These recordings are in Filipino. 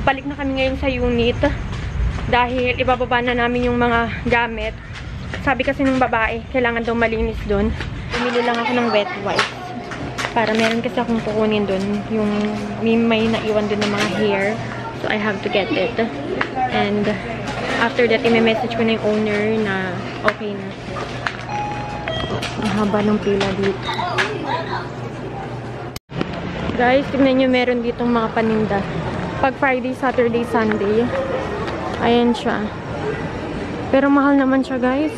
Balik na kami ngayon sa unit. Dahil ibababa na namin yung mga gamit. Sabi kasi ng babae, kailangan daw malinis doon. Bumili lang ako ng wet wipes. Para meron kasi akong kukunin doon. Yung may naiwan doon ng mga hair. So, I have to get it. And, after that, i-message ko na yung owner na okay na. Ang haba ng pila dito. Guys, tignan nyo, meron ditong mga paninda. Pag Friday, Saturday, Sunday. Ayan siya. Pero mahal naman siya, guys.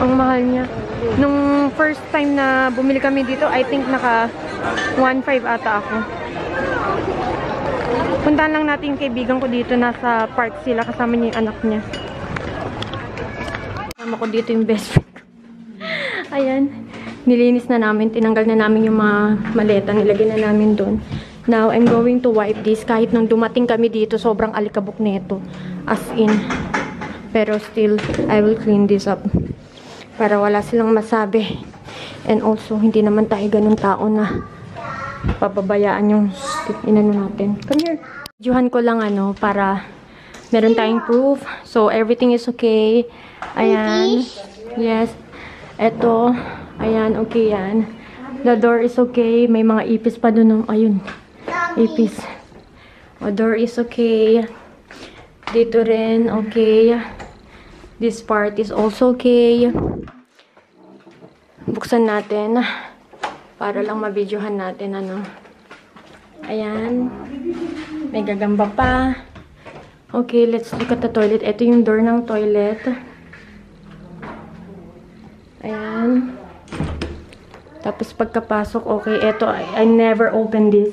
Ang mahal niya. Nung first time na bumili kami dito, I think naka 1.5 ata ako. Puntahan lang natin yung kaibigan ko dito. Nasa park sila. Kasama niya yung anak niya. Kasama ko dito yung best friend ko. Ayan. Nilinis na namin. Tinanggal na namin yung mga maleta. Nilagay na namin doon. Now, I'm going to wipe this. Kahit nung dumating kami dito, sobrang alikabok nito. As in. Pero still, I will clean this up. Para wala silang masabi. And also, hindi naman tayo ganun tao na pababayaan yung inano natin. Come here. Videohan ko lang para meron tayong proof. So, everything is okay. Ayan. Yes. Eto. Ayan. Okay yan. The door is okay. May mga ipis pa dun. Ayun. Ipis. The door is okay. Dito rin. Okay. This part is also okay. Buksan natin. Para lang mabidyohan natin, Ayan. May gagamba pa. Okay, let's look at the toilet. Ito yung door ng toilet. Ayan. Tapos pagkapasok, okay. Ito, I never opened this.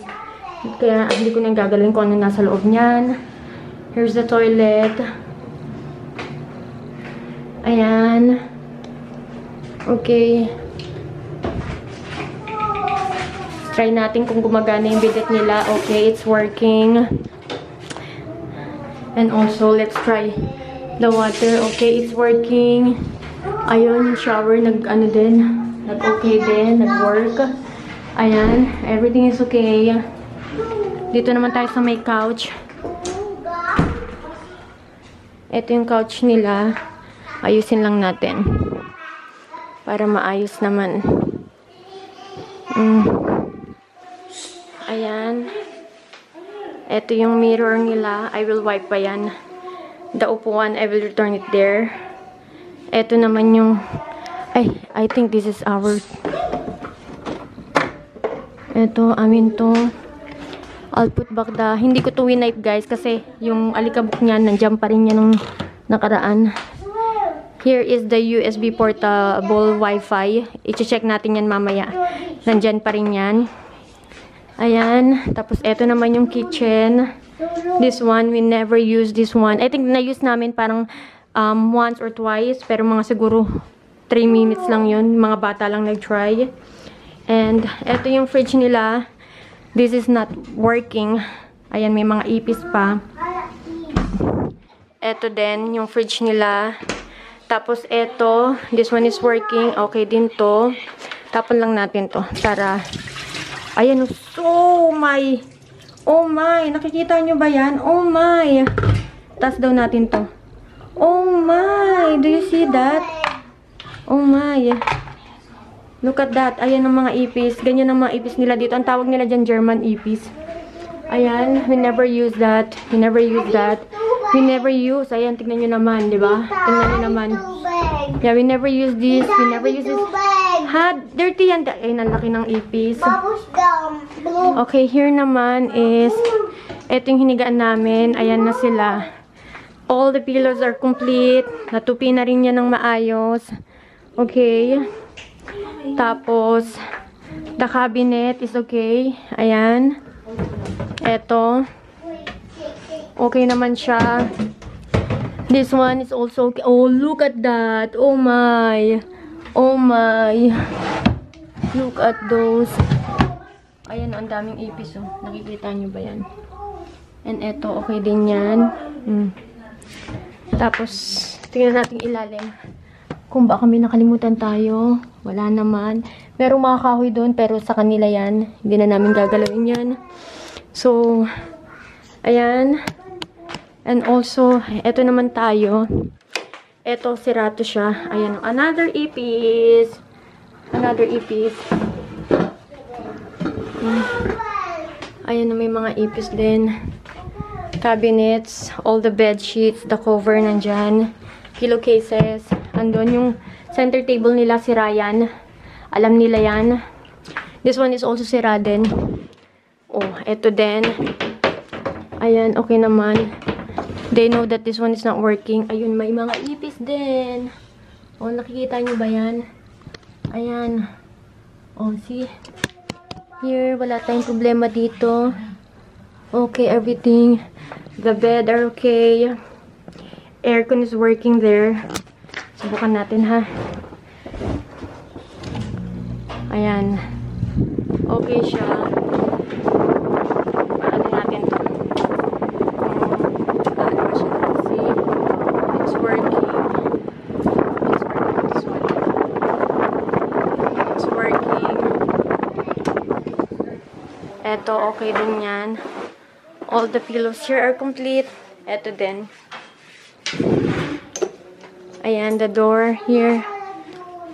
Kaya hindi ko nang gagalawin kung ano nasa loob niyan. Here's the toilet. Ayan. Okay. Try natin kung gumagana yung bidet nila. Okay, it's working. And also, let's try the water. Okay, it's working. Ayun, yung shower, nag-okay din, nag-work. Ayan, everything is okay. Dito naman tayo sa may couch. Ito yung couch nila. Ayusin lang natin. Para maayos naman. Ayan. Ito yung mirror nila. I will wipe pa yan. The upuan, I will return it there. Ito naman yung... I think this is our... Ito, amin to. I'll put back the... Hindi ko to winipe, guys. Kasi yung alikabok niyan, nandiyan pa rin yan nung nakaraan. Here is the USB portable Wi-Fi. I-check natin yan mamaya. Nandiyan pa rin yan. Ayan. Tapos, eto naman yung kitchen. This one, we never use this one. I think na-use namin parang once or twice. Pero mga siguro 3 minutes lang yun. Mga bata lang nag-try. And, eto yung fridge nila. This is not working. Ayan, may mga ipis pa. Eto din, yung fridge nila. Tapos, eto. This one is working. Okay din to. Tapon lang natin to. Para... Ayan, oh my! Oh my! Nakikita nyo ba yan? Oh my! Tas daw natin to. Oh my! Do you see that? Oh my! Look at that. Ayan ang mga ipis. Ganyan ang mga ipis nila dito. Ang tawag nila dyan, German ipis. Ayan. We never use that. We never use that. We never use. Ayan, tignan nyo naman, di ba? Tignan nyo naman. Yeah, we never use this. We never use this. Ha? Dirty yan. Ay, nalaki ng ipis. Okay, here naman is eto yung hinigaan namin. Ayan na sila. All the pillows are complete. Natupi na rin yan ng maayos. Okay. Tapos, the cabinet is okay. Ayan. Eto. Okay naman siya. This one is also okay. Oh, look at that. Oh my. Oh my. Look at those. Ayan, ang daming ipis, oh. Nakikita nyo ba yan? And eto, okay din yan. Tapos, tingnan natin ilalim. Kung baka may nakalimutan tayo. Wala naman. Merong mga kahoy doon, pero sa kanila yan. Hindi na namin gagalawin yan. So, Ayan. And also, eto naman tayo. Eto, sirato siya. Ayan, another ipis. Another ipis. Ayan, may mga ipis din. Cabinets, all the bed sheets, the cover nandyan. Pillowcases. Andun yung center table nila, si Ryan. Alam nila yan. This one is also sira din. Oh, eto din. Ayan, okay naman. They know that this one is not working. Ayun, may mga ipis din. Oh, nakikita nyo ba yan? Ayan. Oh, see? Here, wala tayong problema dito. Okay, everything. The bed are okay. Aircon is working there. Subukan natin, ha? Ayan. Okay siya. Ano natin to? See? It's working. It's working. Eto, okay din yan. All the pillows here are complete. Eto din. Ayan, the door here.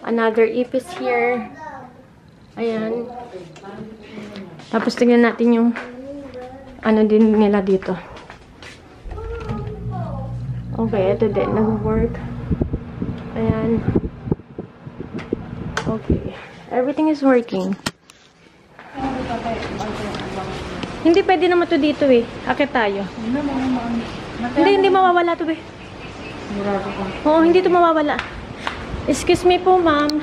Another ipis here. Ayan. Tapos tingnan natin yung ano din nila dito. Okay, ito din. Nag-work. Ayan. Okay. Everything is working. Hindi pwede naman to dito eh. Akit tayo. Hindi mawawala to eh. Oo, hindi to mawawala. Excuse me po, ma'am.